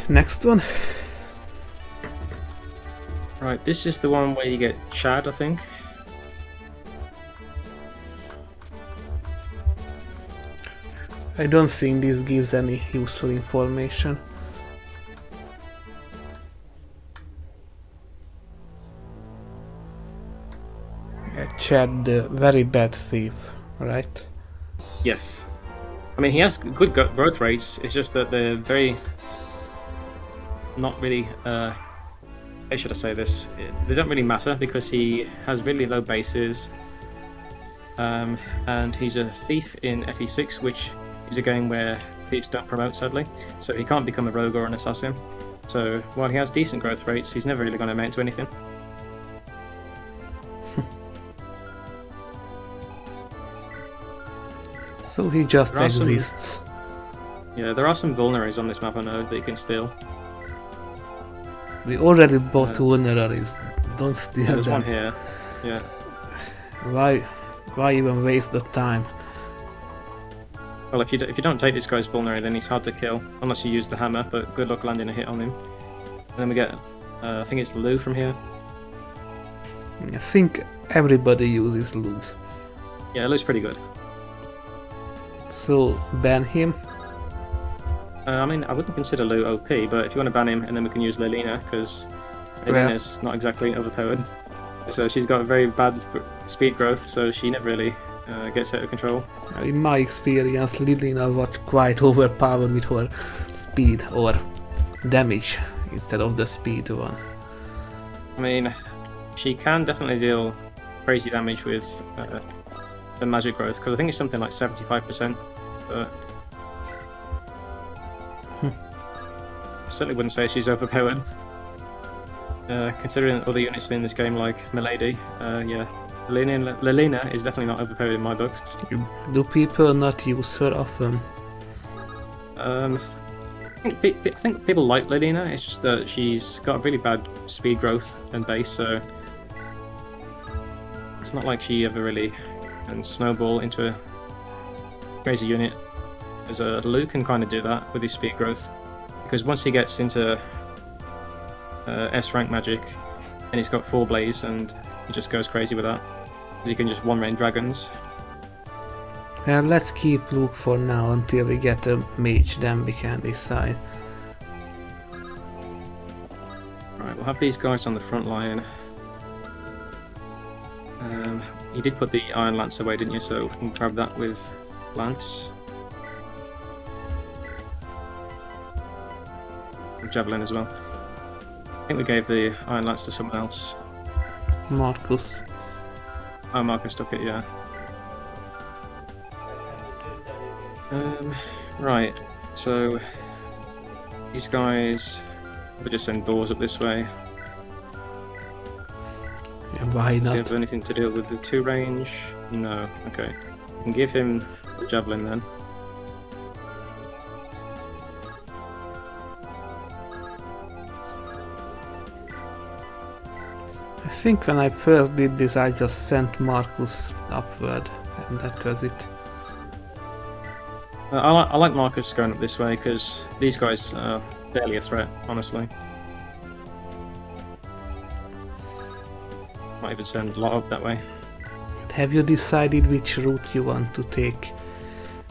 next one. Right, this is the one where you get Chad, I think. I don't think this gives any useful information. Chad, the very bad thief, right? Yes. I mean, he has good growth rates, it's just that they're very... not really... how should I say this? They don't really matter because he has really low bases. And he's a thief in FE6, which is a game where thieves don't promote, sadly. So he can't become a rogue or an assassin. So while he has decent growth rates, he's never really going to amount to anything. So he just exists. Yeah, there are some vulneraries on this map I know that you can steal. We already bought vulneraries. Don't steal There's them. one here. Yeah. Why even waste the time? Well, if you don't take this guy's vulnerary, then he's hard to kill unless you use the hammer. But good luck landing a hit on him. And then we get, I think it's Lou from here. I think everybody uses loot. Yeah, Lou's pretty good. So ban him. I mean, I wouldn't consider Lou OP, but if you want to ban him, and then we can use Lelina, because Lelina's not exactly overpowered. So she's got a very bad speed growth, so she never really gets out of control. In my experience, Lilina was quite overpowered with her speed or damage instead of the speed one. I mean, she can definitely deal crazy damage with the magic growth, because I think it's something like 75%, but I certainly wouldn't say she's overpowered. Considering other units in this game like Milady, yeah, Lelina is definitely not overpowered in my books. Do people not use her often? I think people like Lelina, it's just that she's got a really bad speed growth and base, so it's not like she ever really can snowball into a crazy unit. As Lou can kind of do that with his speed growth, because once he gets into S rank magic and he's got 4 blaze and he just goes crazy with that, because he can just one rain dragons. Let's keep Luke for now until we get a mage, then we can decide. Right, we'll have these guys on the front line. You did put the Iron Lance away, didn't you? So we can grab that with Lance. Javelin as well. I think we gave the Iron Lance to someone else. Marcus. Oh, Marcus took it, yeah. Right, so these guys, we'll just send doors up this way. Yeah, why Does he not? have anything to deal with the 2 range? No, okay. We can give him the Javelin then. I think when I first did this I just sent Marcus upward and that was it. I like Marcus going up this way because these guys are barely a threat, honestly. Might even send a lot up that way. Have you decided which route you want to take?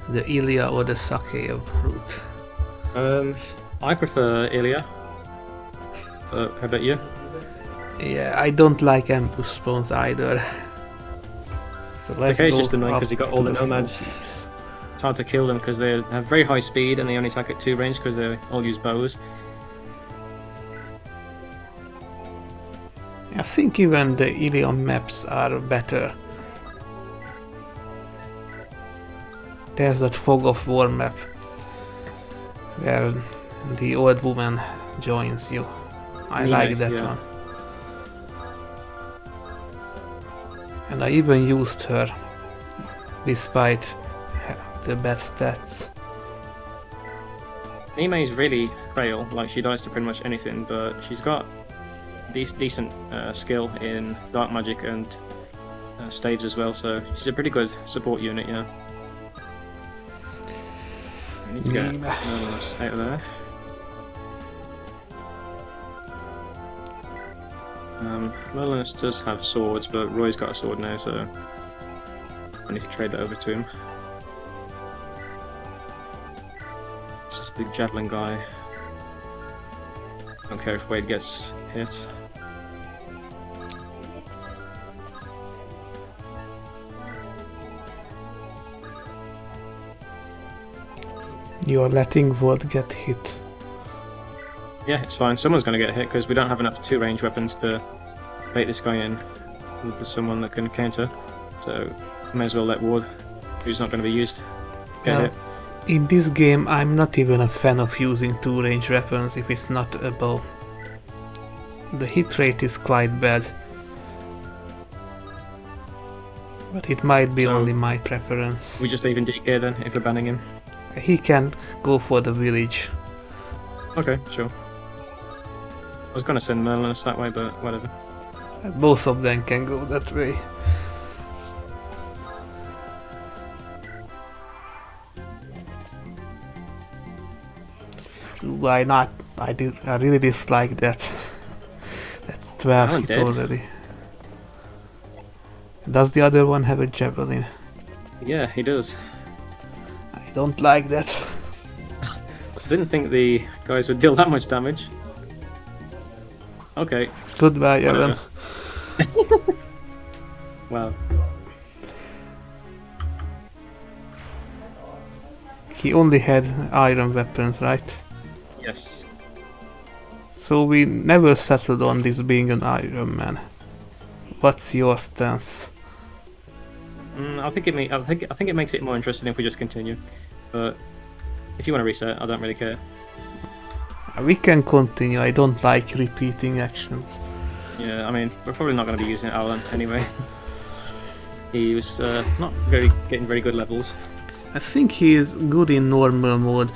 The Ilya or the Sakhev route? I prefer Ilya. How about you? Yeah, I don't like ambush spawns either. So let's okay, go it's just annoying because you got up all to the nomads. snowpeaks. It's hard to kill them because they have very high speed and they only attack at 2 range because they all use bows. I think even the Ilion maps are better. There's that Fog of War map where the old woman joins you. I like that yeah. one. And I even used her despite the bad stats. Nime is really frail, like she dies to pretty much anything, but she's got decent skill in dark magic and staves as well, so she's a pretty good support unit, yeah. I need to get Nime. those out of there. Merlinus does have swords, but Roy's got a sword now, so I need to trade that over to him. This is the javelin guy. Don't care if Wade gets hit. You're letting Ward get hit. Yeah, it's fine. Someone's going to get hit because we don't have enough 2-range weapons to bait this guy in with someone that can counter. So, may as well let Ward, who's not going to be used, get hit. In this game, I'm not even a fan of using 2-range weapons if it's not a bow. The hit rate is quite bad. But it might be only my preference. We just leave in DK then, if we're banning him? He can go for the village. Okay, sure. I was going to send Merlinus that way, but whatever. Both of them can go that way. Why not? I really dislike that. That's 12 hit already. Does the other one have a javelin? Yeah, he does. I don't like that. I didn't think the guys would deal that much damage. Okay. Goodbye, Evan. Wow. He only had iron weapons, right? Yes. So we never settled on this being an Iron Man. What's your stance? I think it makes it more interesting if we just continue. But if you want to reset, I don't really care. We can continue. I don't like repeating actions. Yeah, I mean, we're probably not going to be using Alan anyway. He was not getting very good levels. I think he is good in normal mode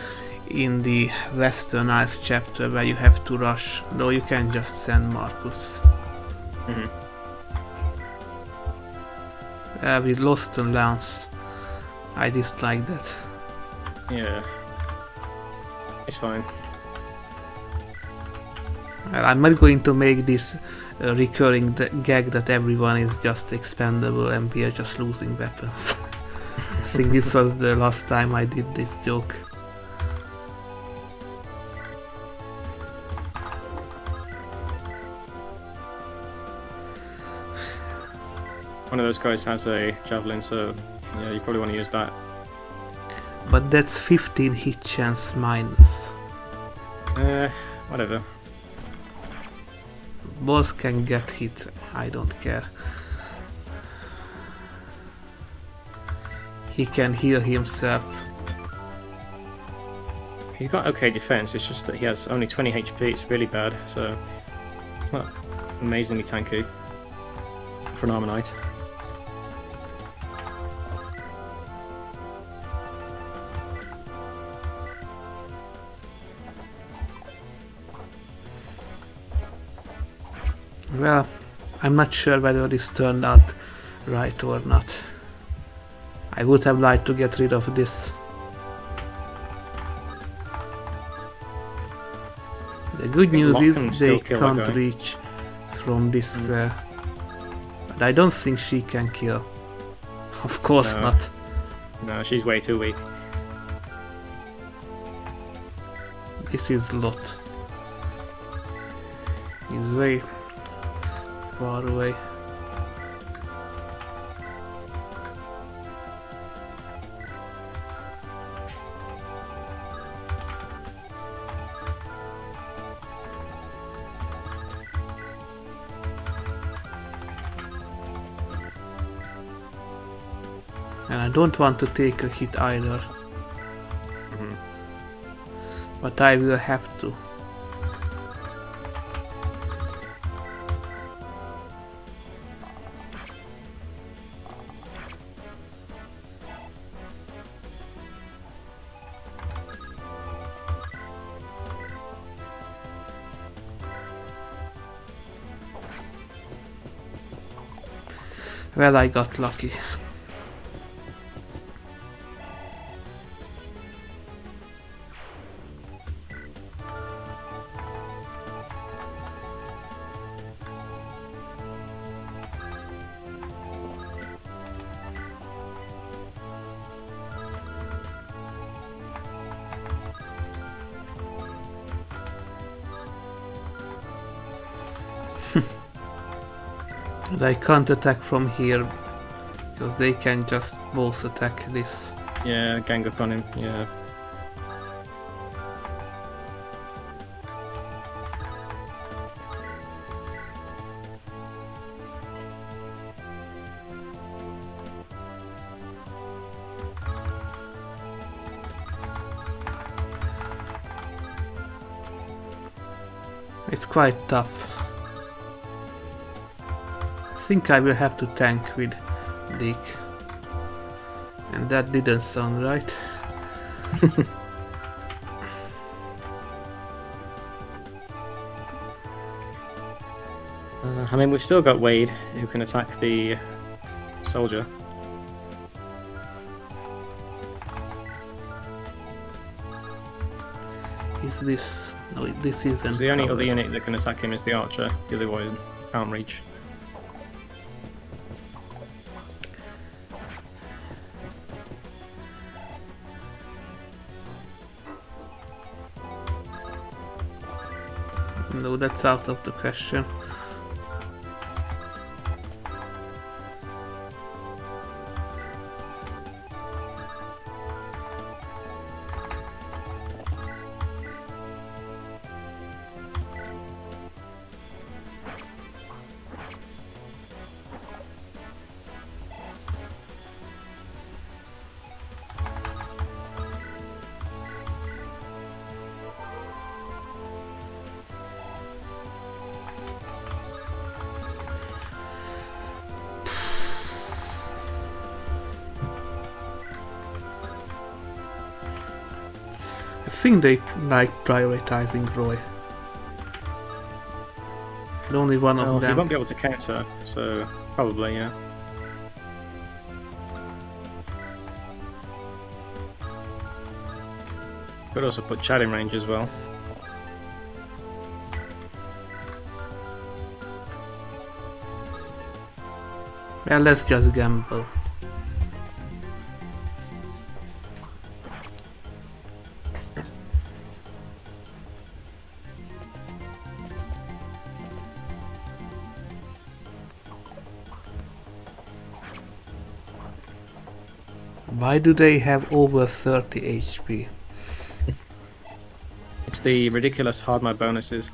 in the Western Ice chapter where you have to rush, though you can just send Marcus. We lost a lance. I dislike that. Yeah. It's fine. Well, I'm not going to make this a recurring gag that everyone is just expendable and we are just losing weapons. I think this was the last time I did this joke. One of those guys has a javelin, so yeah, you probably want to use that. But that's 15 hit chance minus. Whatever. Boss can get hit, I don't care. He can heal himself. He's got okay defense, it's just that he has only 20 HP, it's really bad, so it's not amazingly tanky for an Armonite. Well, I'm not sure whether this turned out right or not. I would have liked to get rid of this. The good news is they can't reach from this square. But I don't think she can kill. Of course not. No, she's way too weak. This is Lot. He's way far away. And I don't want to take a hit either. But I will have to. Well, I got lucky. And I can't attack from here because they can just both attack this. Yeah, gang up on him. Yeah. It's quite tough. I think I will have to tank with Dick. And that didn't sound right. I mean, we've still got Wade, who can attack the soldier. Is this... No, this isn't. The only covered. other unit that can attack him is the archer. The other one can't reach. No, that's out of the question. I think they like prioritizing Roy. And only one of He them. won't be able to counter, so probably, yeah. Could also put Chad in range as well. Well, let's just gamble. Why do they have over 30 HP? It's the ridiculous hard mode bonuses.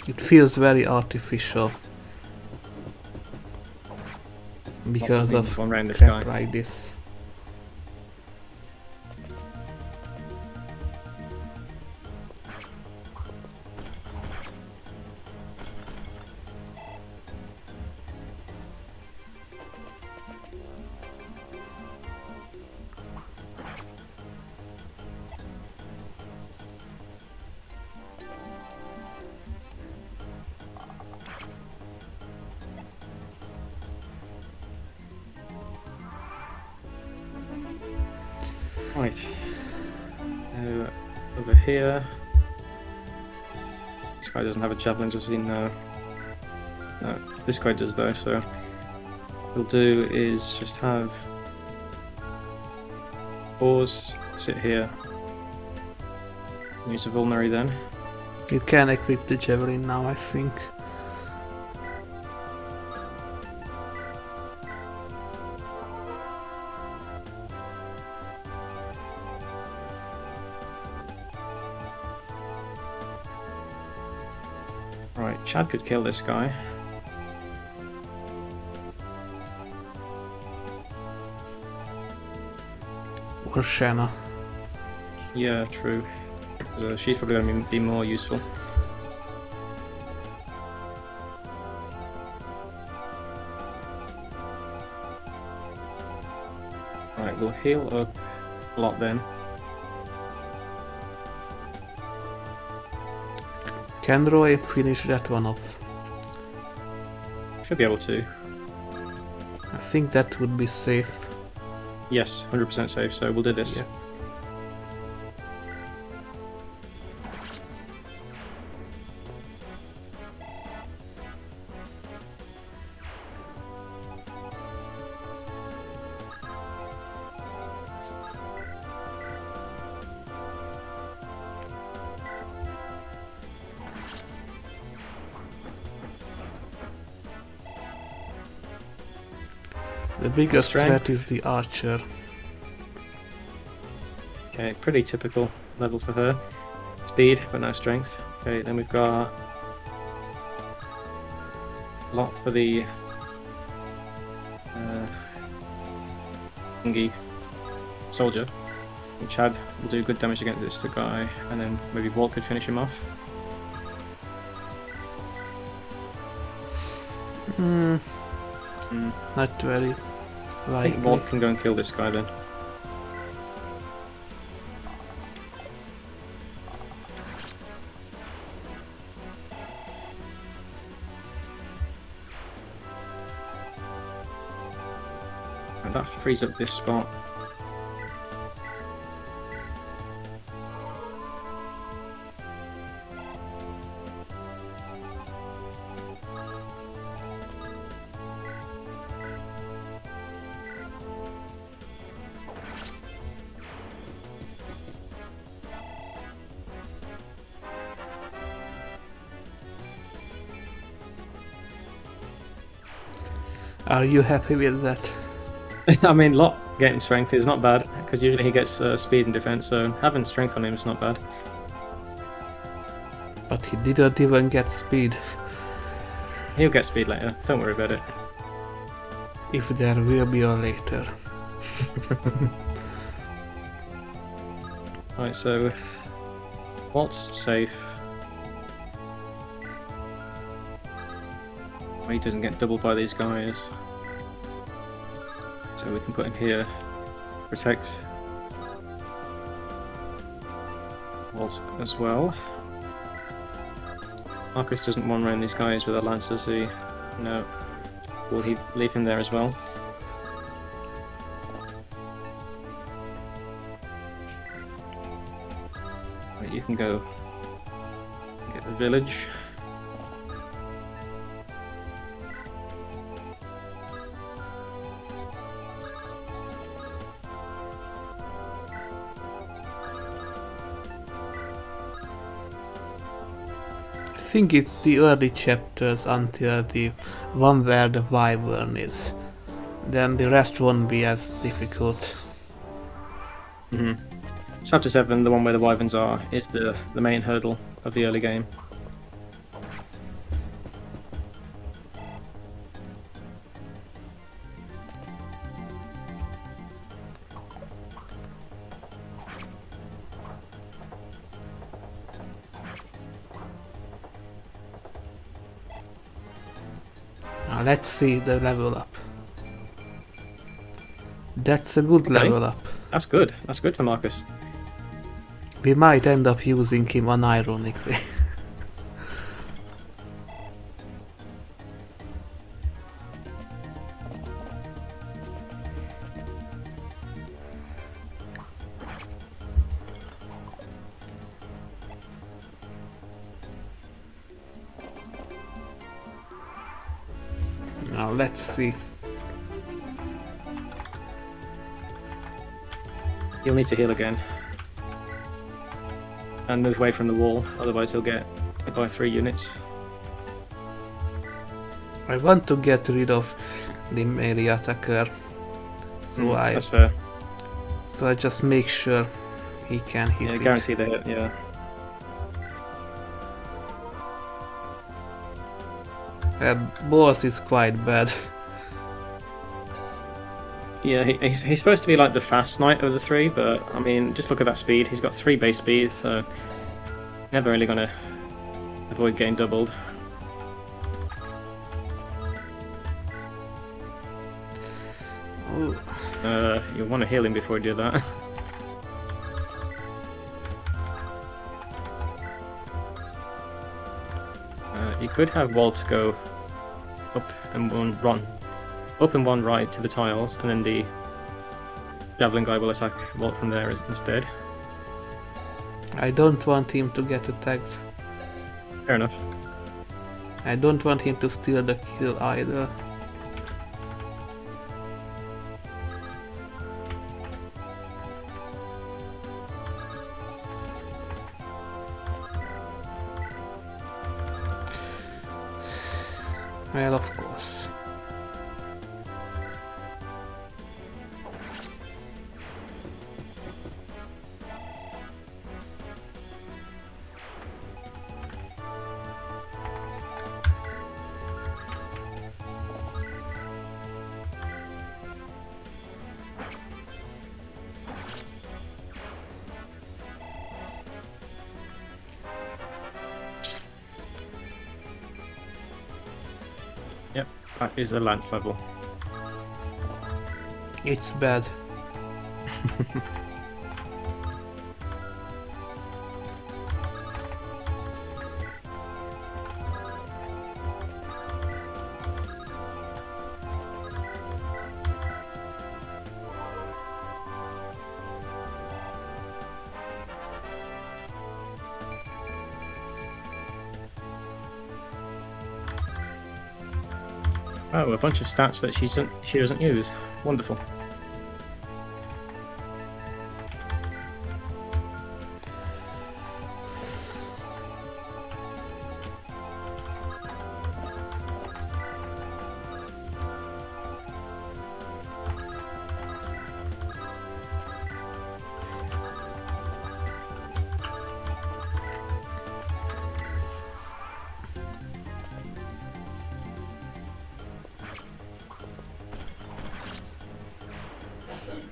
It feels very artificial. Because What of one round this crap guy. like this. Right. Over here. This guy doesn't have a javelin, does he? No. No, this guy does though, so what we'll do is just have Oars sit here. Use a vulnerary then. You can equip the javelin now, I think. Right, Chad could kill this guy. Or Shanna. Yeah, true. So she's probably going to be more useful. Right, we'll heal up a lot then. Can Roy finish that one off? Should be able to. I think that would be safe. Yes, 100% safe, so we'll do this. Yeah. The biggest Strength. threat is the archer. Okay, pretty typical level for her. Speed, but no strength. Okay, then we've got a lot for the thingy soldier. And Chad will do good damage against this guy, and then maybe Walt could finish him off. Not very I likely. think Walt can go and kill this guy then. And that frees up this spot. Are you happy with that? I mean, Lot getting strength is not bad, because usually he gets speed and defense, so having strength on him is not bad. But he didn't even get speed. He'll get speed later, don't worry about it. If there will be a later. Right, so Walt's safe. He doesn't get doubled by these guys. So we can put him here. Protect Walt as well. Marcus doesn't one round these guys with a lance, does he? No. Will he leave him there as well? Right, you can go get the village. I think it's the early chapters until the one where the wyvern is. Then the rest won't be as difficult. Chapter 7, the one where the wyverns are, is the main hurdle of the early game. Now let's see the level up. That's a good Okay. level up. That's good. That's good for Marcus. We might end up using him unironically. Now let's see. He'll need to heal again. And move away from the wall, otherwise he'll get hit by 3 units. I want to get rid of the melee attacker, so That's fair. I just make sure he can hit Yeah, it. guarantee the hit, yeah. Boss is quite bad. Yeah, he's supposed to be like the fast knight of the 3, but I mean, just look at that speed. He's got 3 base speed, so never really gonna avoid getting doubled. Oh. You'll want to heal him before you do that. You could have Walt go up and one right to the tiles, and then the javelin guy will attack Walt from there instead. I don't want him to get attacked. Fair enough. I don't want him to steal the kill either. Well, of course. That is a Lance level. It's bad. Oh, a bunch of stats that she doesn't use. Wonderful.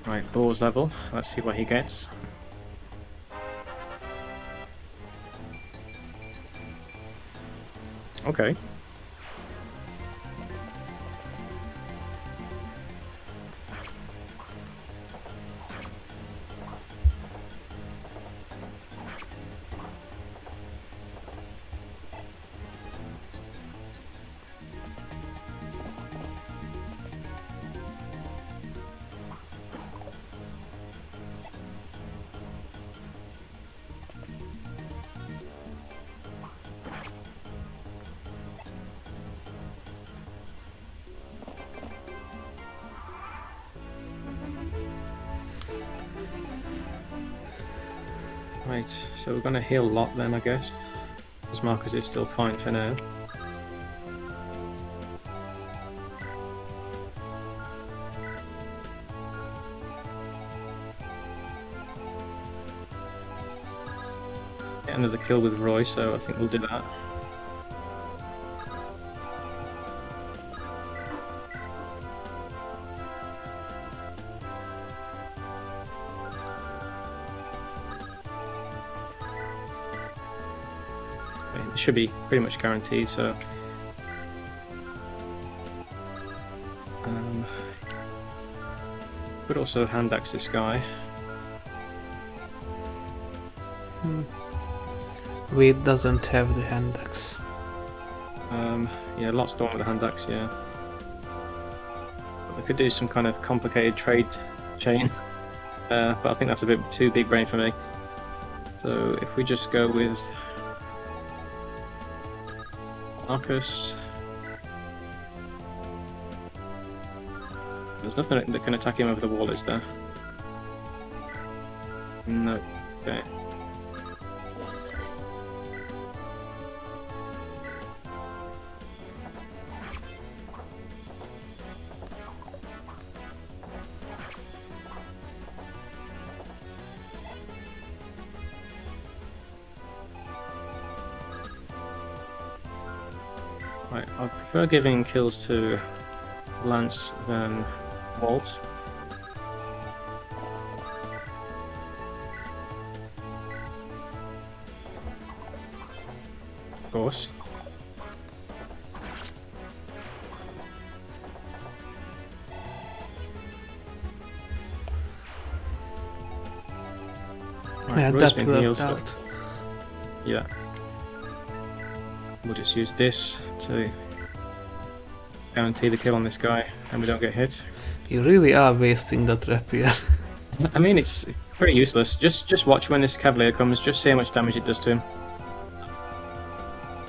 Right, Boar's level. Let's see what he gets. Okay. Right, so we're going to heal a lot then, I guess. As Marcus is still fine for now. Get another kill with Roy, so I think we'll do that. It should be pretty much guaranteed, so could also hand axe this guy. Wade doesn't have the hand axe. Yeah, lots the one with the hand axe, yeah. But we could do some kind of complicated trade chain, but I think that's a bit too big brain for me. So if we just go with Marcus. There's nothing that can attack him over the wall, is there? No. Okay. Right, I prefer giving kills to Lance than Walt. Of course. Right, Yeah, Roy's that been worked healed, out. so- yeah. We'll just use this to guarantee the kill on this guy, and we don't get hit. You really are wasting that rapier. I mean, it's pretty useless. Just watch when this Cavalier comes, just see how much damage it does to him.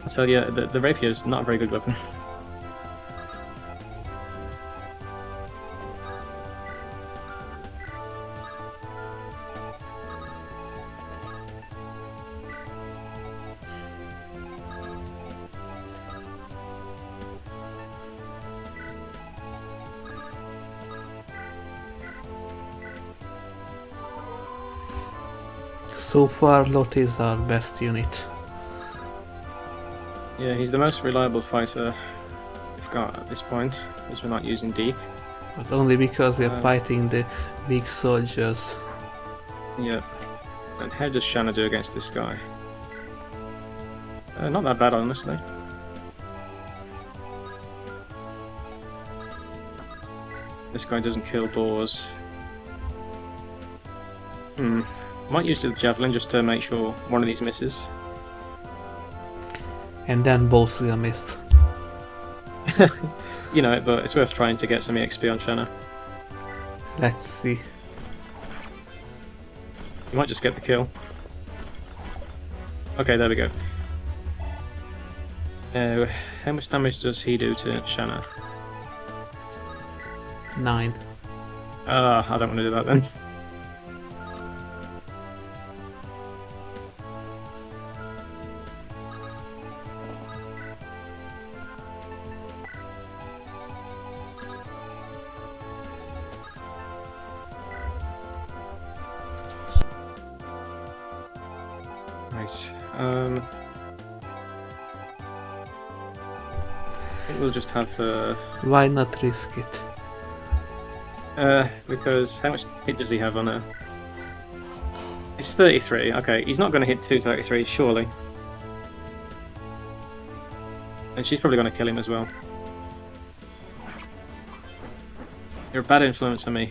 I tell you, the rapier is not a very good weapon. So far, Lot is our best unit. Yeah, he's the most reliable fighter we've got at this point, because we're not using Deke. But only because we are fighting the weak soldiers. Yeah. And how does Shanna do against this guy? Not that bad, honestly. this guy doesn't kill doors. Might use the javelin just to make sure one of these misses. And then both will miss. You know it, but it's worth trying to get some XP on Shanna. Let's see. You might just get the kill. Okay, there we go. How much damage does he do to Shanna? 9. I don't want to do that then. Nice. I think we'll just have Why not risk it? because how much hit does he have on her? It's 33. Okay, he's not going to hit 233 surely. And she's probably going to kill him as well. You're a bad influence on me.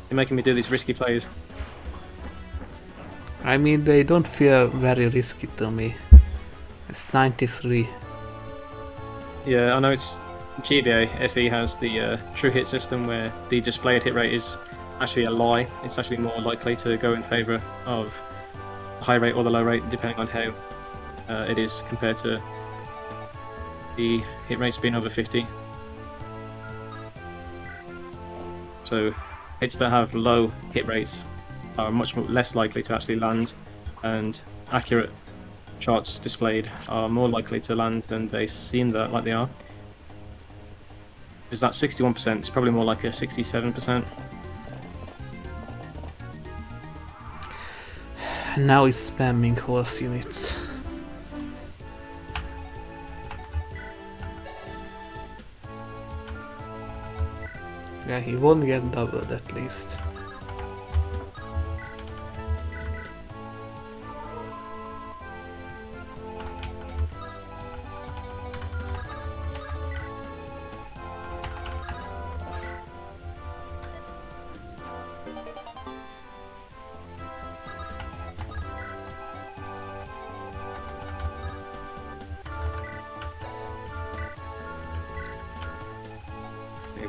You're making me do these risky plays. I mean, they don't feel very risky to me. It's 93. Yeah, I know it's GBA. FE has the true hit system where the displayed hit rate is actually a lie. It's actually more likely to go in favour of the high rate or the low rate, depending on how it is compared to the hit rates being over 50. So hits that have low hit rates are much less likely to actually land, and accurate shots displayed are more likely to land than they seem that like they are. Is that 61%? It's probably more like a 67%. And now he's spamming horse units. Yeah, he won't get doubled at least.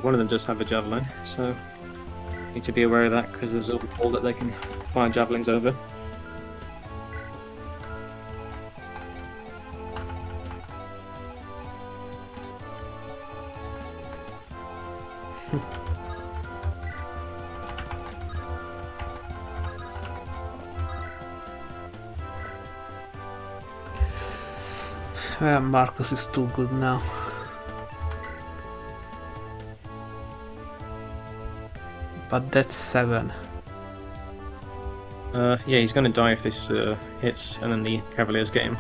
One of them does have a javelin, so need to be aware of that because there's a wall that they can fire javelins over. Marcus is too good now. But that's 7. Yeah, he's going to die if this hits, and then the Cavaliers get him.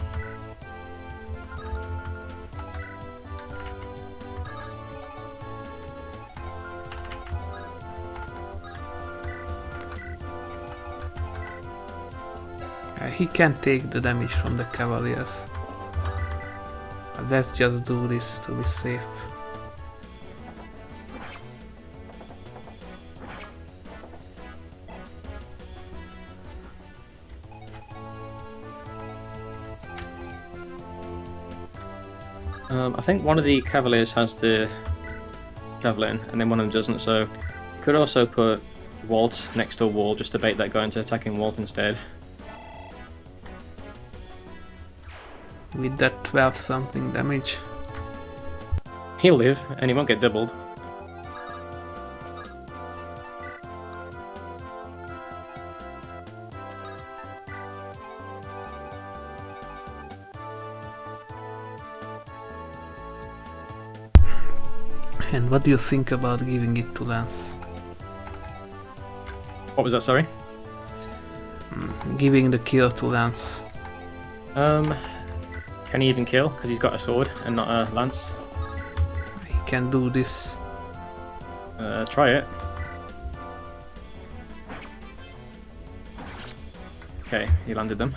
He can take the damage from the Cavaliers. But let's just do this to be safe. I think one of the Cavaliers has the javelin, and then one of them doesn't, so you could also put Walt next to a wall just to bait that guy into attacking Walt instead. With that 12 something damage. He'll live, and he won't get doubled. And what do you think about giving it to Lance? What was that, sorry? Giving the kill to Lance. Can he even kill? Because he's got a sword and not a lance. He can do this. Try it. Okay, he landed them.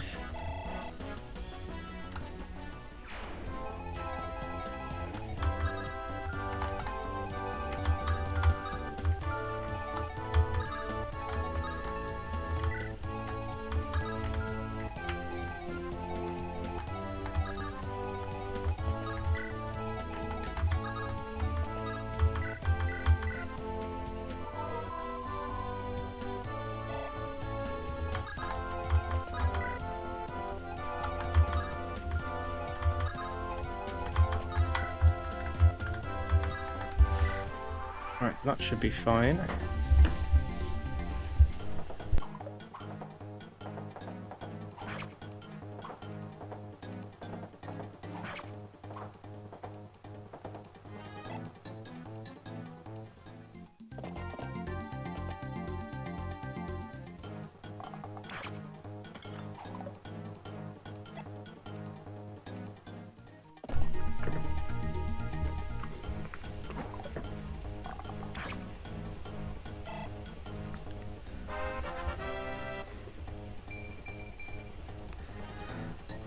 Alright, that should be fine.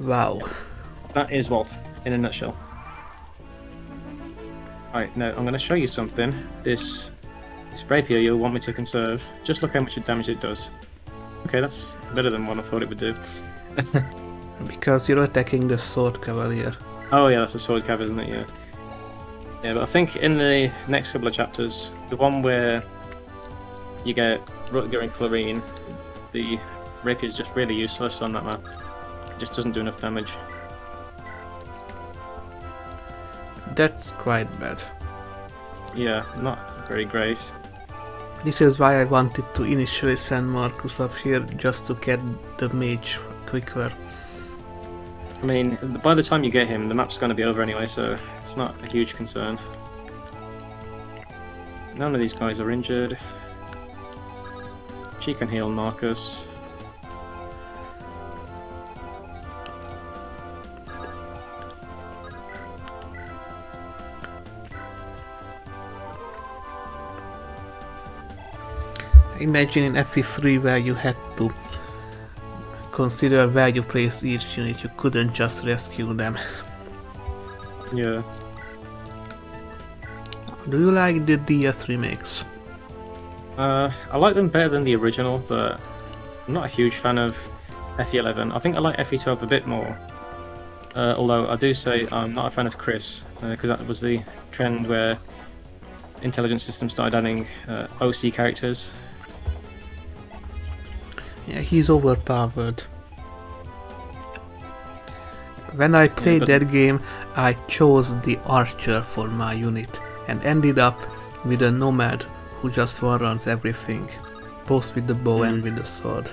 Wow. That is Walt, in a nutshell. Alright, now I'm going to show you something. This rapier you'll want me to conserve. Just look how much damage it does. Okay, that's better than what I thought it would do. Because you're attacking the sword cavalier. Oh yeah, that's a sword cav, isn't it? Yeah. Yeah, but I think in the next couple of chapters, the one where you get Rutger and Clarine, the rapier is just really useless on that map. It just doesn't do enough damage. That's quite bad. Yeah, not very great. This is why I wanted to initially send Marcus up here, just to get the mage quicker. I mean, by the time you get him, the map's going to be over anyway, so it's not a huge concern. None of these guys are injured. She can heal Marcus. Imagine in FE3 where you had to consider where you place each unit, you couldn't just rescue them. Yeah. Do you like the DS remakes? I like them better than the original, but I'm not a huge fan of FE11. I think I like FE12 a bit more. Although I do say I'm not a fan of Chris, because that was the trend where Intelligent Systems started adding OC characters. Yeah, he's overpowered. When I played that game, I chose the archer for my unit and ended up with a nomad who just one-runs everything, both with the bow and with the sword.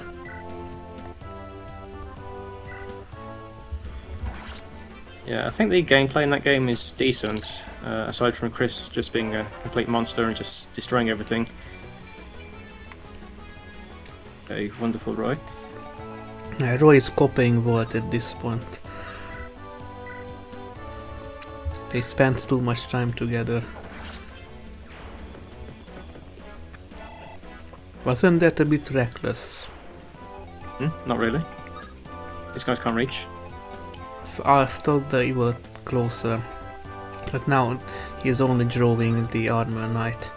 Yeah, I think the gameplay in that game is decent, aside from Chris just being a complete monster and just destroying everything. Okay, wonderful Roy. Roy is copying Volt at this point. They spent too much time together. Wasn't that a bit reckless? Not really. These guys can't reach. I thought they were closer, but now he's only drawing the armor knight.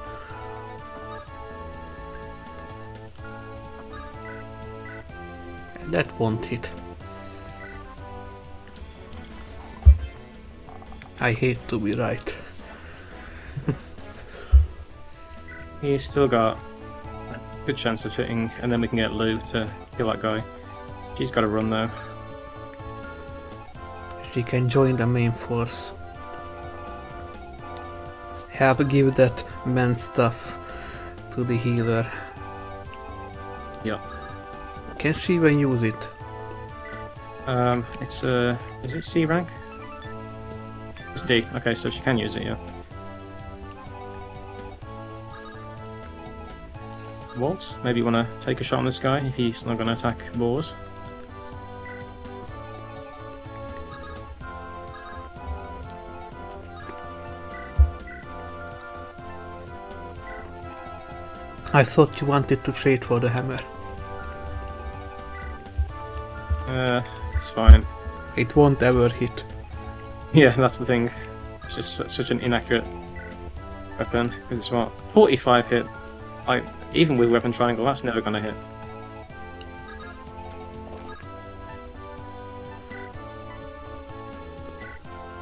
And that won't hit. I hate to be right. He's still got a good chance of hitting, and then we can get Lou to kill that guy. She's got to run though. She can join the main force. Help give that man stuff to the healer. Yeah. Can she even use it? It's is it C rank? It's D. Okay, so she can use it, yeah. Walt, maybe you want to take a shot on this guy if he's not going to attack boars. I thought you wanted to trade for the hammer. It's fine. It won't ever hit. Yeah, that's the thing. It's just such an inaccurate weapon. Because it's what? 45 hit. Like, even with weapon triangle, that's never going to hit.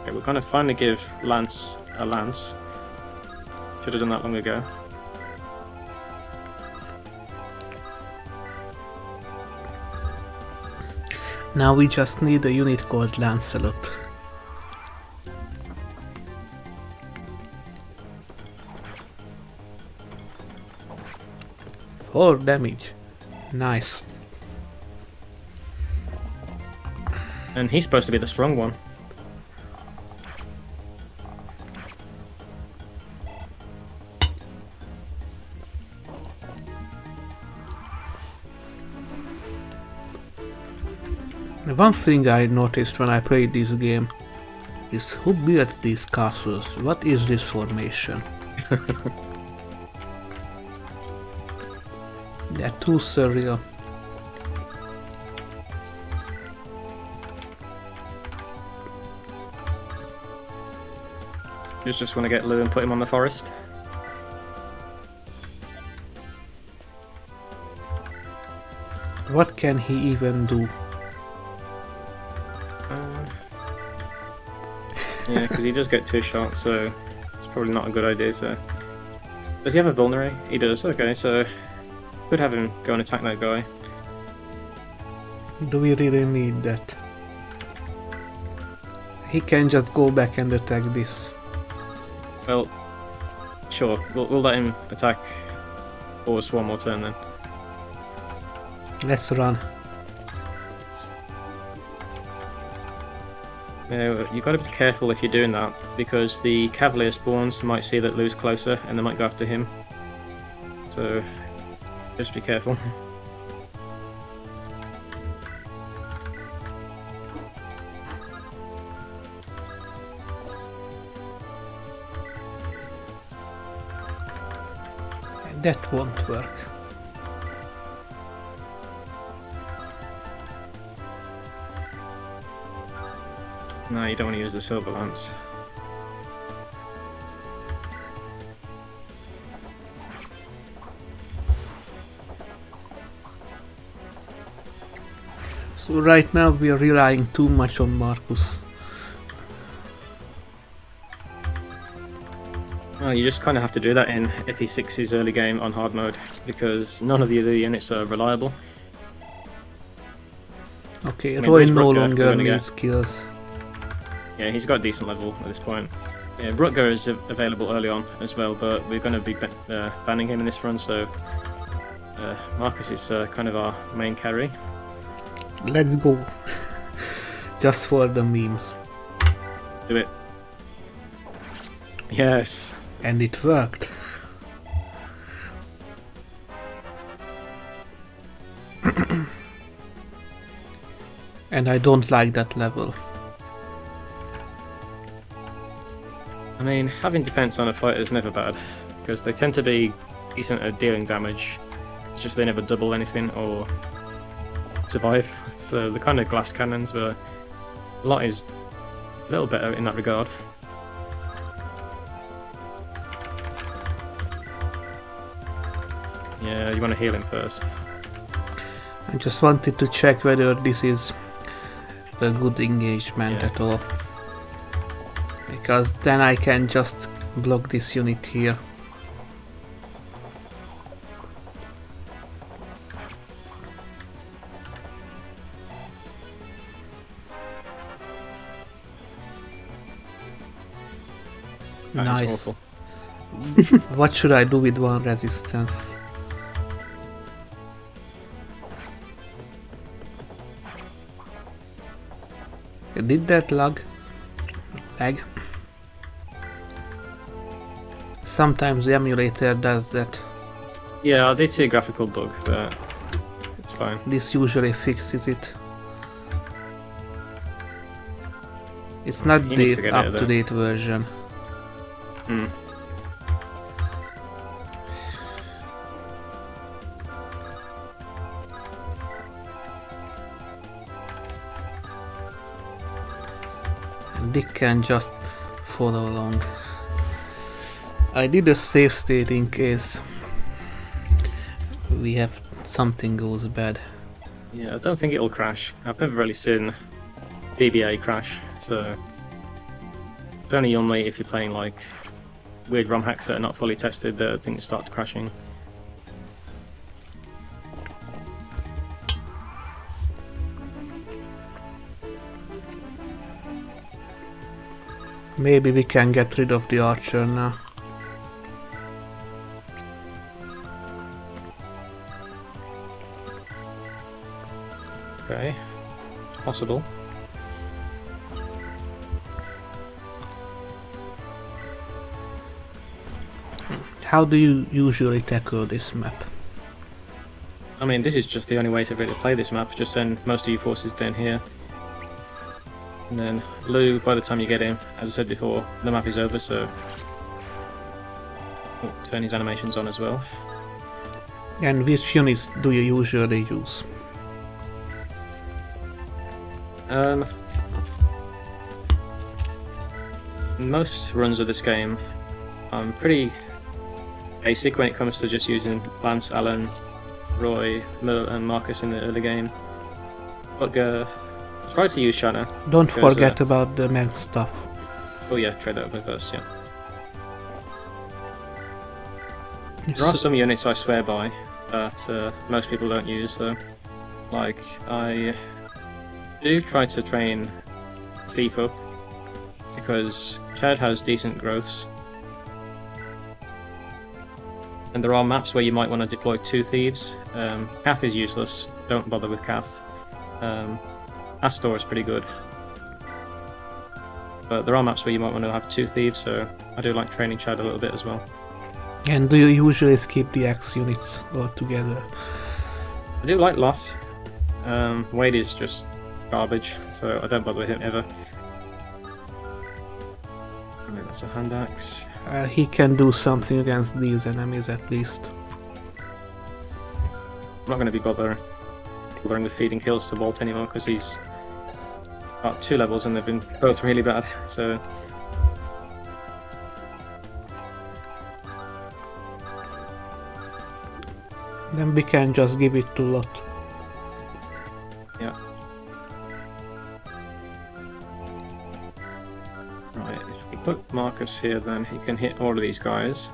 Okay, we're going to finally give Lance a lance. Should have done that long ago. Now we just need a unit called Lancelot. 4 damage. Nice. And he's supposed to be the strong one. One thing I noticed when I played this game is who built these castles? What is this formation? They're too surreal. Just want to get Lou and put him on the forest. What can he even do? Yeah, because he does get 2 shots, so it's probably not a good idea. So, does he have a vulnerate? He does. Okay, so could have him go and attack that guy. Do we really need that? He can just go back and attack this. Well, sure. We'll let him attack Horse one more turn then. Let's run. You've got to be careful if you're doing that, because the Cavalier spawns might see that Lou's closer and they might go after him. So, just be careful. That won't work. No, you don't want to use the Silver Lance. So right now we are relying too much on Marcus. Well, you just kind of have to do that in FE6's early game on hard mode, because none of the other units are reliable. Okay, I mean, Roy where's no Rutger longer gonna needs kills. Yeah, he's got a decent level at this point. Yeah, Rutger is available early on as well, but we're going to be banning him in this run, so Marcus is kind of our main carry. Let's go. Just for the memes. Do it. Yes. And it worked. And I don't like that level. I mean, having defense on a fighter is never bad, because they tend to be decent at dealing damage. It's just they never double anything or survive. So they're kind of glass cannons, but a lot is a little better in that regard. Yeah, you want to heal him first. I just wanted to check whether this is a good engagement at all. Because then I can just block this unit here. That is Nice. awful. What should I do with 1 resistance? Did that lag? Sometimes the emulator does that. Yeah, I did see a graphical bug, but it's fine. This usually fixes it. It's not He needs to the get out of there. up-to-date version. Hmm. Dick can just follow along. I did a save state in case we have something goes bad. Yeah, I don't think it'll crash. I've never really seen BBA crash, so it's only only if you're playing like weird ROM hacks that are not fully tested that things start crashing. Maybe we can get rid of the archer now. Okay. Possible. How do you usually tackle this map? I mean, this is just the only way to really play this map. Just send most of your forces down here. And then Lou, by the time you get him, as I said before, the map is over, so... Oh, turn his animations on as well. And which units do you usually use? Most runs of this game, I'm pretty basic when it comes to just using Lance, Alan, Roy, Merle, and Marcus in the early game. But try to use Shanna. Don't because, forget about the mag stuff. Oh yeah, trade that over first, yeah. There are some units I swear by that most people don't use though. Like, I do try to train Thief up, because Chad has decent growths. And there are maps where you might want to deploy 2 thieves. Cath is useless, don't bother with Cath. Astor is pretty good. But there are maps where you might want to have 2 thieves, so I do like training Chad a little bit as well. And do you usually skip the X units altogether? I do like Loss. Wade is just garbage, so I don't bother with him ever. I mean, that's a hand axe. He can do something against these enemies at least. I'm not going to be bothering with feeding kills to Walt anymore, because he's got 2 levels and they've been both really bad, so... Then we can just give it to Lot. Yeah. Right, if we put Marcus here, then he can hit all of these guys.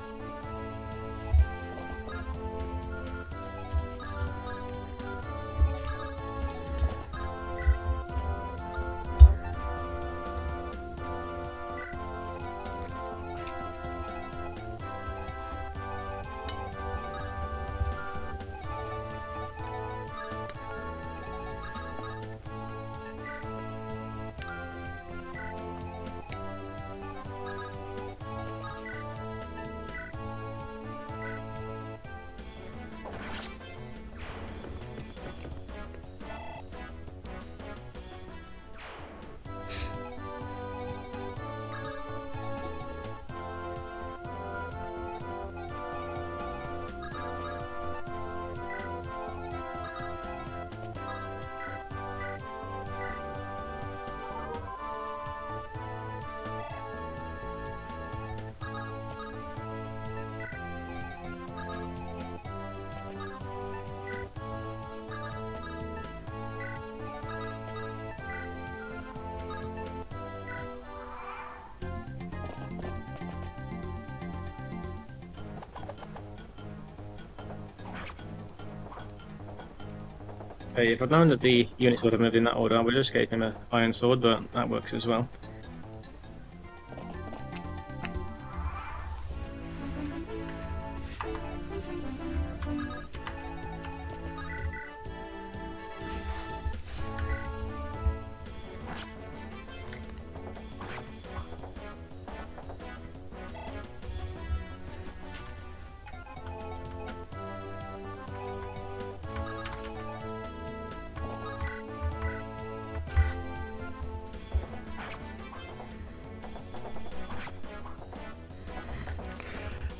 Okay, if I'd known that the units would have moved in that order, I would have just gave him an iron sword, but that works as well.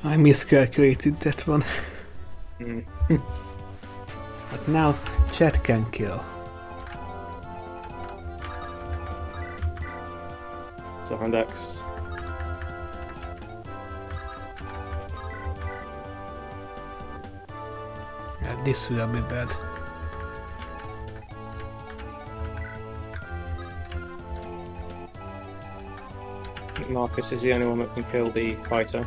I miscalculated that one. But now Chat can kill. So hand axe. Yeah, this will be bad. I think Marcus is the only one that can kill the fighter.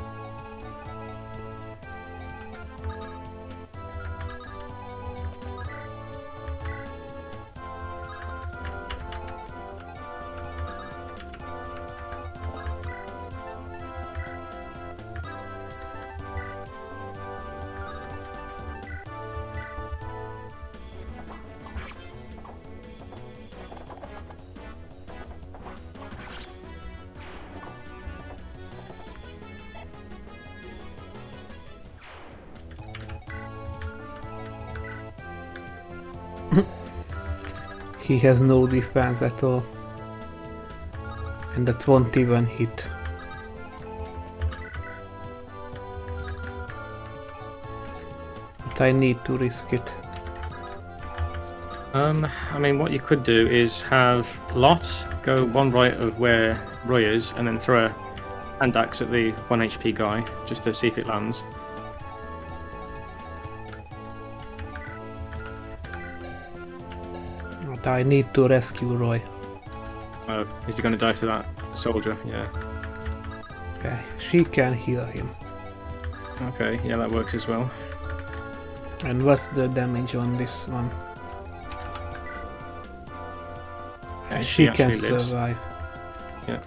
He has no defense at all. And that won't even hit. But I need to risk it. I mean, what you could do is have Lot go one right of where Roy is, and then throw a hand axe at the 1 HP guy, just to see if it lands. But I need to rescue Roy. Is he going to die to that soldier? Yeah. Okay, she can heal him. Okay, yeah, that works as well. And what's the damage on this one? Okay, she can actually lives. survive. Yeah.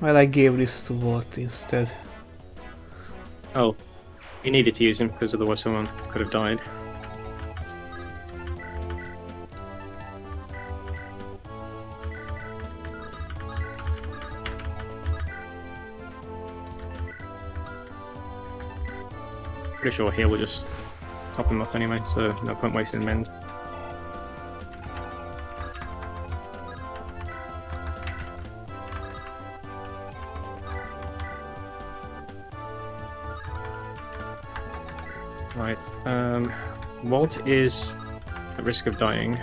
Well, I gave this to Walt instead. Oh, you needed to use him because otherwise someone could have died. Pretty sure heal will just top him off anyway, so no point wasting mend. Right, Walt is at risk of dying.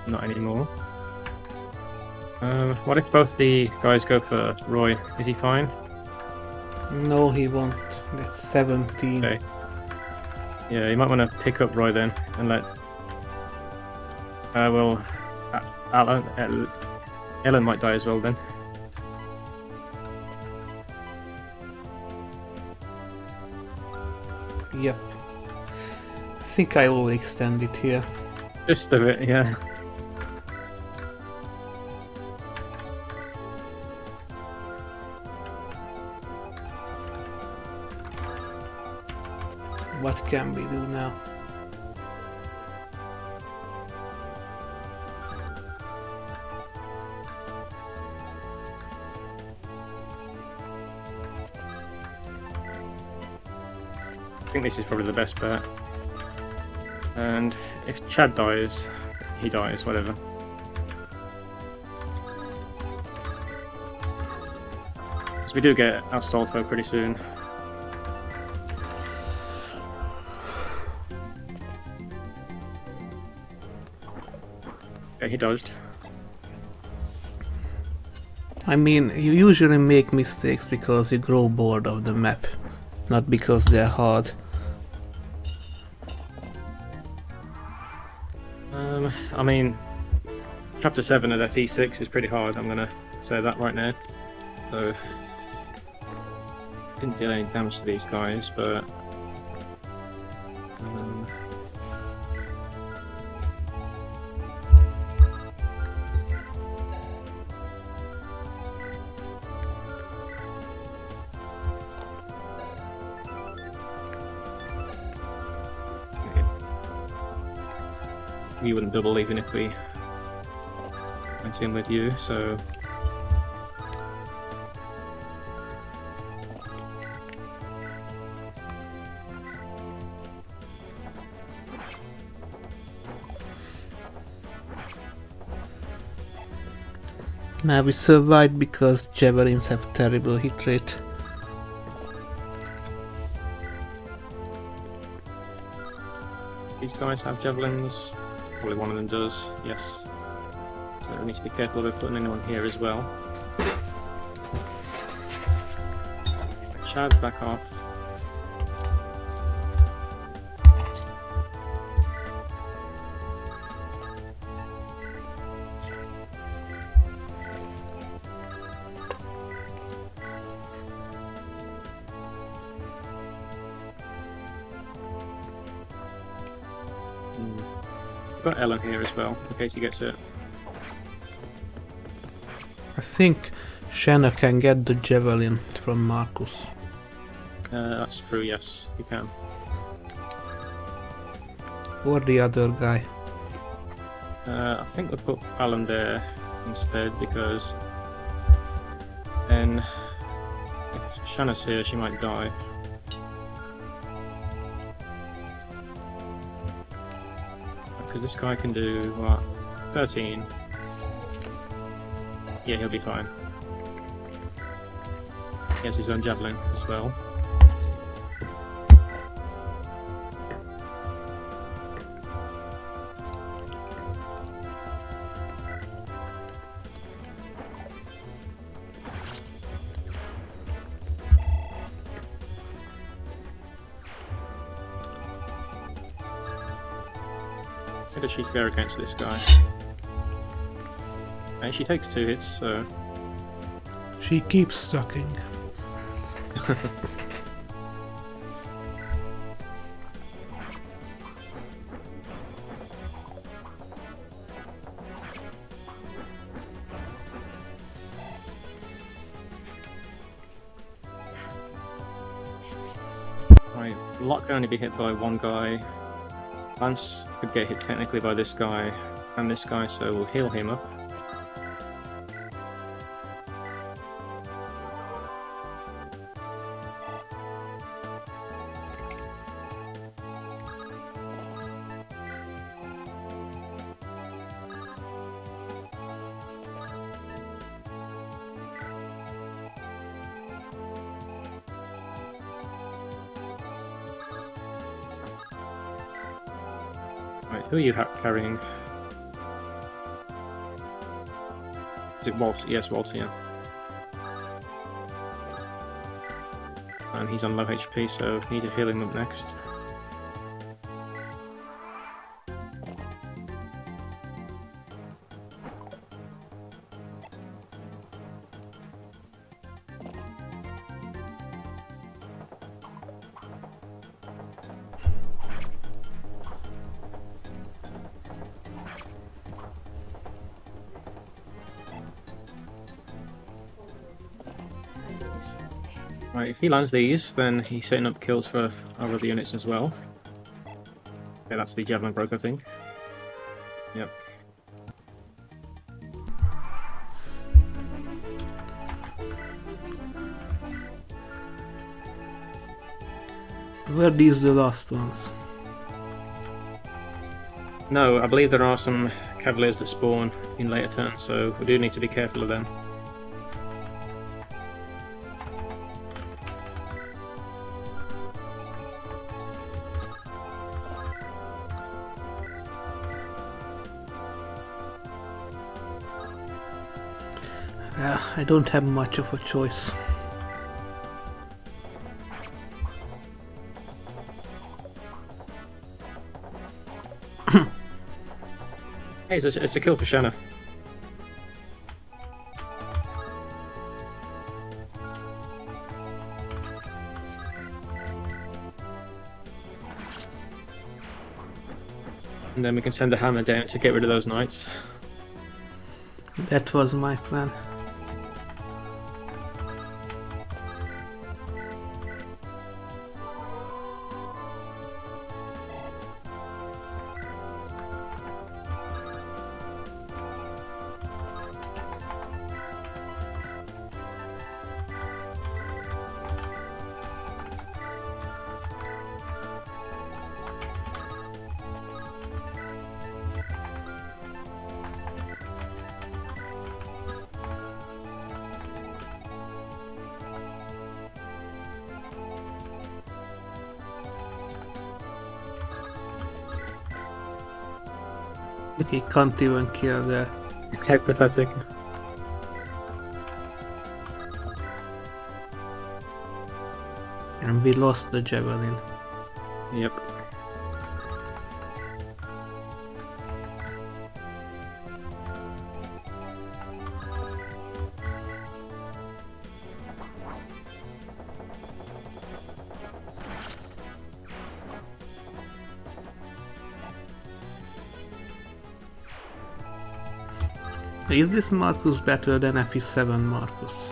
Not anymore. What if both the guys go for Roy? Is he fine? No, he won't. That's 17. Okay. Yeah, you might want to pick up Roy then and let. Well, Ellen might die as well then. Yep. I think I overextended here. Just a bit, yeah. What can we do now? I think this is probably the best bet. And if Chad dies, he dies, whatever. So we do get Astolfo pretty soon. Yeah, he dodged. I mean, you usually make mistakes because you grow bored of the map, not because they're hard. I mean, Chapter 7 of FE6 is pretty hard, I'm gonna say that right now. So, didn't deal any damage to these guys, but... we wouldn't double even if we went in with you, so... Now we survived because javelins have terrible hit rate. These guys have javelins. Probably one of them does, yes. So we need to be careful of putting anyone here as well. Chad, back off. We've got Ellen here as well, in case he gets hurt. I think Shanna can get the javelin from Marcus. That's true, yes, you can. Or the other guy. I think we'll put Alan there instead because then if Shanna's here, she might die. Because this guy can do what? 13. Yeah, he'll be fine. He has his own javelin as well. How does she fare against this guy? And she takes 2 hits, so... She keeps sucking. Right, Lot can only be hit by one guy. Lance could get hit technically by this guy and this guy, so we'll heal him up. Right, who are you carrying? Is it Walter? Yes, Walter, yeah. And he's on low HP, so need to heal him up next. Right, if he lands these, then he's setting up kills for our other units as well. Okay, that's the javelin broke, I think. Yep. Were these the last ones? No, I believe there are some cavaliers that spawn in later turns, so we do need to be careful of them. I don't have much of a choice. Hey, it's a kill for Shanna. And then we can send the hammer down to get rid of those knights. That was my plan. He can't even kill that. How pathetic. And we lost the javelin. Yep. Is this Marcus better than FE7 Marcus?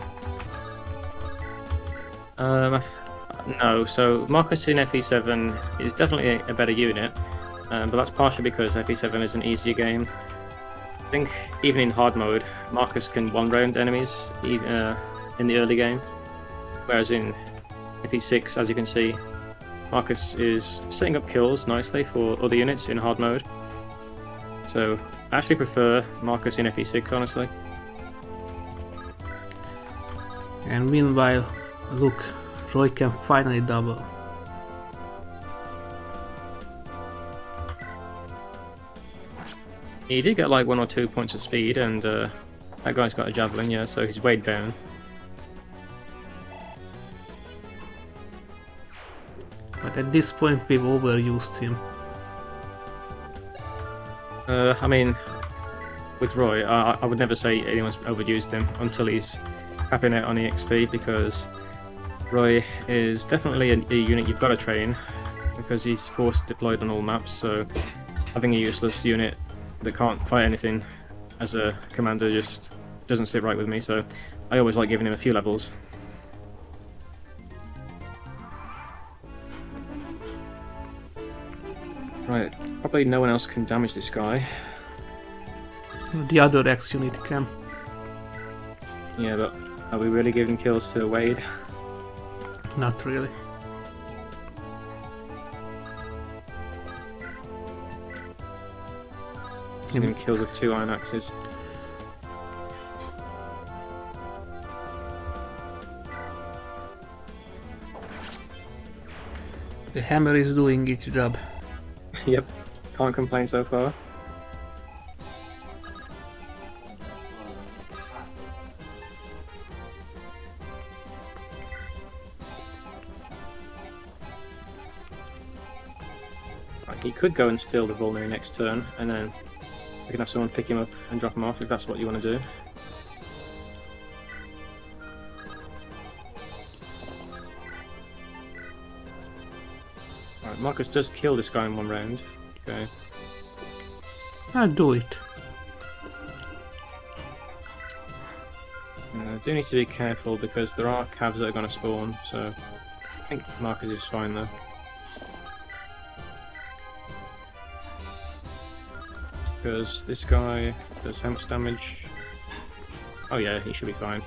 No, so Marcus in FE7 is definitely a better unit, but that's partially because FE7 is an easier game. I think even in hard mode, Marcus can one-round enemies even, in the early game, whereas if he's 6, as you can see, Marcus is setting up kills nicely for other units in hard mode. So I actually prefer Marcus in FE6, honestly. And meanwhile, look, Roy can finally double. He did get like 1 or 2 points of speed, and that guy's got a javelin, yeah, so he's weighed down. But at this point we've overused him. I mean, with Roy, I would never say anyone's overused him until he's capping out on EXP, because Roy is definitely a unit you've got to train, because he's force deployed on all maps, so having a useless unit that can't fight anything as a commander just doesn't sit right with me, so I always like giving him a few levels. Right, probably no one else can damage this guy. The other X unit can. Yeah, but are we really giving kills to Wade? Not really. He's getting killed with 2 iron axes. The hammer is doing its job. Yep, can't complain so far. Like, he could go and steal the vulnerary next turn, and then we can have someone pick him up and drop him off if that's what you want to do. Alright, Marcus does kill this guy in 1 round. Okay. I'll do it. Do need to be careful because there are cavs that are going to spawn, so I think Marcus is fine though. Because this guy does how much damage? Oh yeah, he should be fine.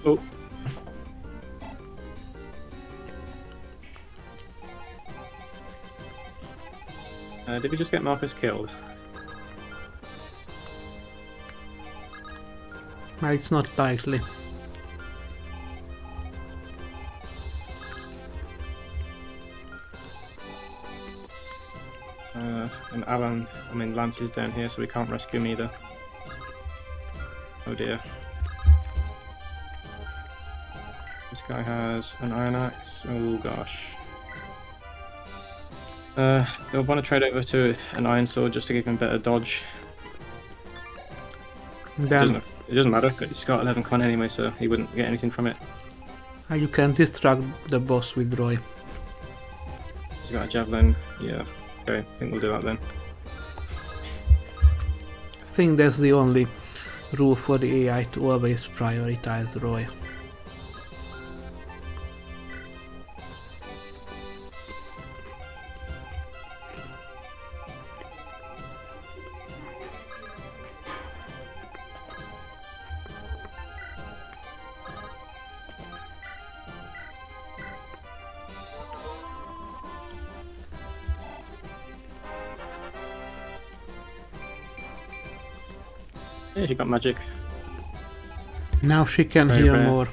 Oh. Did we just get Marcus killed? It's not likely. And Lance is down here, so we can't rescue him either. Oh dear. This guy has an iron axe. Oh gosh. Do I want to trade over to an iron sword just to give him better dodge? Then It doesn't matter, because he's got 11 con anyway, so he wouldn't get anything from it. you can distract the boss with Roy. He's got a javelin. Yeah. Okay, I think we'll do that then. I think that's the only rule for the AI to always prioritize Roy. Yeah, she got magic. Now she can Very heal rare. more.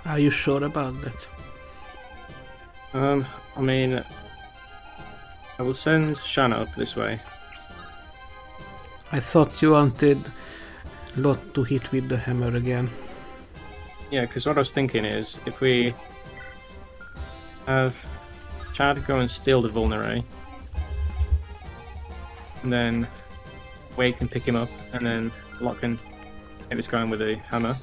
Are you sure about that? I mean, I will send Shanna up this way. I thought you wanted Lot to hit with the hammer again. Yeah, because what I was thinking is, if we have Chad go and steal the vulnerary, and then Wade can pick him up, and then Locke can get this going with a hammer.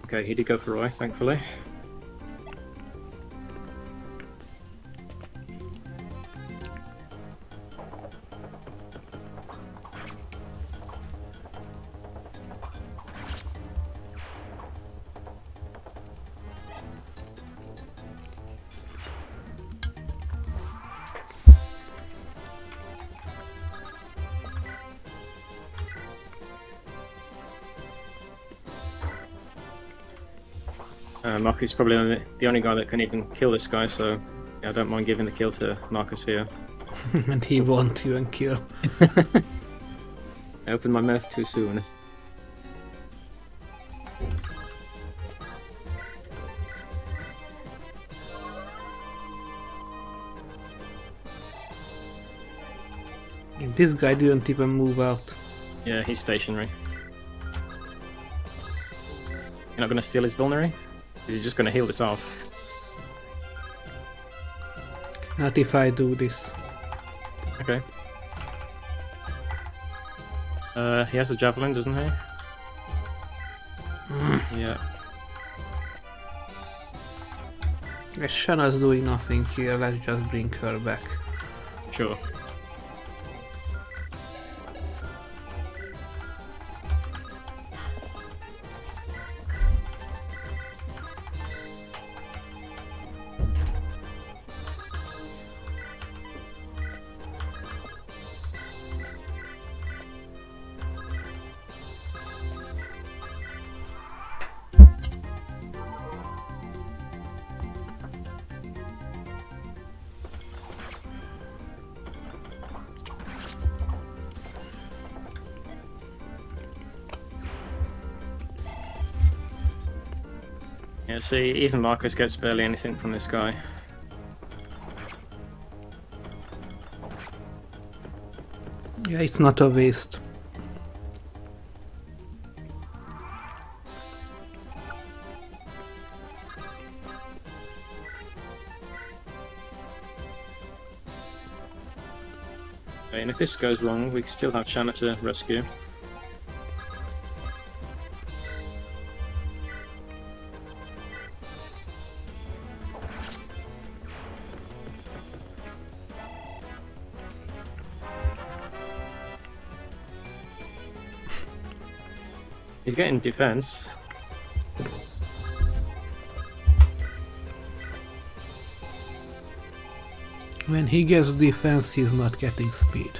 Okay, he did go for Roy, thankfully. Marcus is probably the only guy that can even kill this guy, so yeah, I don't mind giving the kill to Marcus here. And he won't even kill. I opened my mouth too soon. This guy didn't even move out. Yeah, he's stationary. You're not going to steal his vulnerary? Is he just going to heal this off? Not if I do this. Okay. He has a javelin, doesn't he? Yeah. Shanna's doing nothing here, let's just bring her back. Sure. Yeah, see, even Marcus gets barely anything from this guy. Yeah, it's not a waste. Okay, and if this goes wrong, we can still have Shanna to rescue. He's getting defense. When he gets defense, he's not getting speed.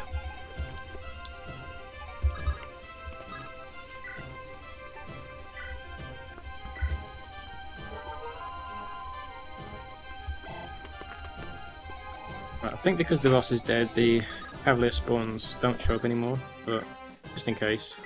Right, I think because the boss is dead, the Cavalier spawns don't show up anymore, but just in case.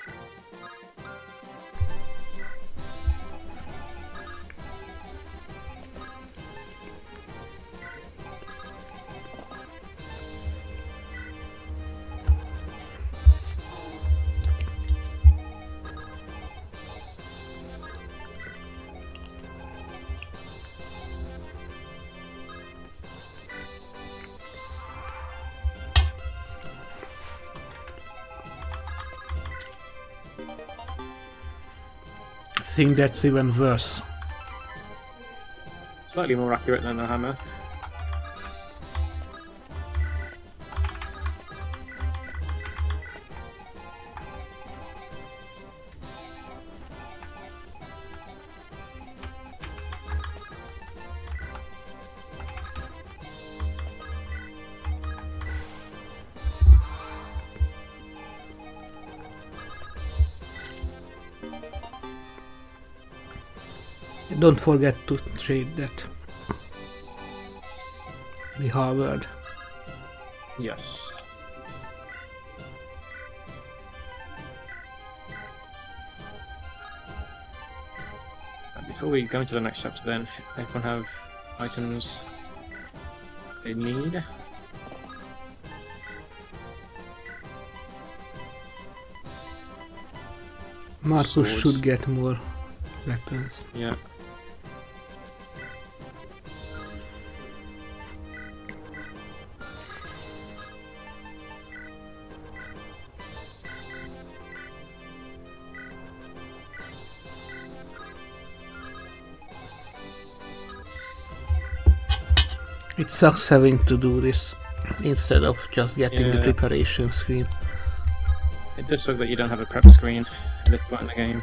I think that's even worse. Slightly more accurate than the hammer. Don't forget to trade that. The Harvard. Yes. Before we go into the next chapter then, everyone have items they need. Marcus swords. should get more weapons. Yeah. It sucks having to do this instead of just getting the Yeah. preparation screen. It does suck that you don't have a prep screen at this point in the game.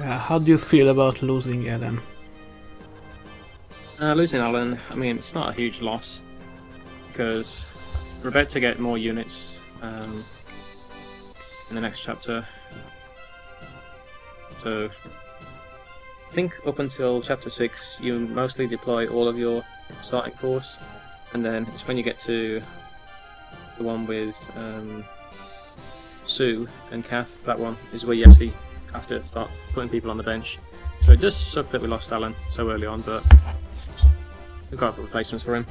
How do you feel about losing Ellen? Losing Alan, I mean, it's not a huge loss because we're about to get more units in the next chapter. So I think up until chapter 6 you mostly deploy all of your starting force, and then it's when you get to the one with Sue and Kath, that one is where you actually have to start putting people on the bench. So it does suck that we lost Alan so early on, but we've got replacements for him.